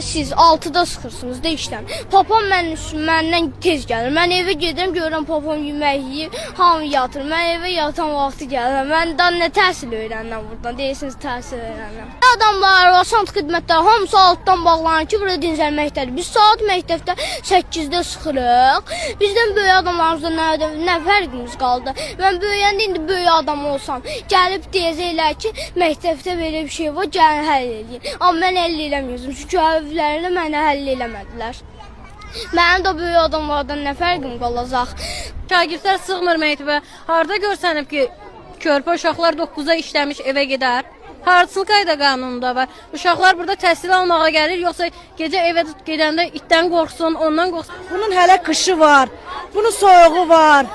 siz 6-da sıxırsınız da işdən. Papam məndən tez gəlir. Mən evə gedirəm, görürəm papam yemək yeyir, hamı yatır. Mən evə yatan vaxtı gəlirəm. Mən daha nə təhsil öyrənirəm buradan? Deyirsiniz təhsil öyrənirəm. Adamlar, vasant xidmətlər hamısı altdan bağlanır ki, burada dincəlməkdədir. Biz saat məktəbdə 8-də sıxırıq. Bizdən böyük adamlarımızda nə fərqimiz qaldı? Mən böyüyəndə indi böyük adam olsam, gəlib deyəcəklər ki, məktəbdə belə bir şey var, gəlin həll edin. Amma mən həll eləməyəcəm, çünki evlərində mənə həll eləmədilər. Mənim də böyük adamlardan nə fərqim qalacaq? Şagirdlər sığmır məktəbə. Harda görsənib ki, körpə uşaqlar 9-a işləmiş evə gedər? Harçıl qayda qanununda var. Uşaqlar burada təhsil almağa gəlir, yoxsa gecə evə gedəndə itdən qorxsun, ondan qorxsun. Bunun hələ qışı var, bunun soyuğu var.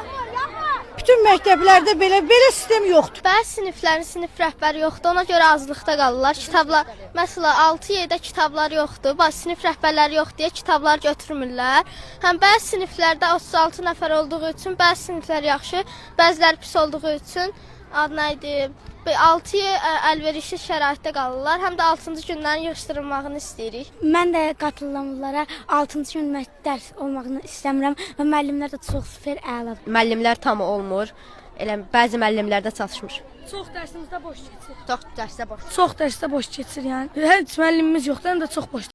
Bütün məktəblərdə belə sistem yoxdur. Bəzi siniflərin sinif rəhbəri yoxdur, ona görə azlıqda qalırlar. Kitablar, məsələn 6-7-də kitablar yoxdur, bəzi sinif rəhbərləri yoxdur deyə kitablar götürmürlər. Həm bəzi siniflərdə 36 nəfər olduğu üçün bəzi siniflər yaxşı, bəziləri pis olduğu üçün adı nə idi? 6-ya əlverişli şəraitdə qalırlar. Həm də 6-cı günlərin yığışdırılmağını istəyirik. Mən də qatılanlara 6-cı gün dərs olmağını istəmirəm və müəllimlər də çox super əladır. Müəllimlər tam olmur. Elə bəzi müəllimlərdə çatışmır. Çox dərsimizdə boş keçir. Çox dərsdə boş. Çox dərsdə boş keçir yəni. Heç müəllimimiz yoxdur, həm də çox boş.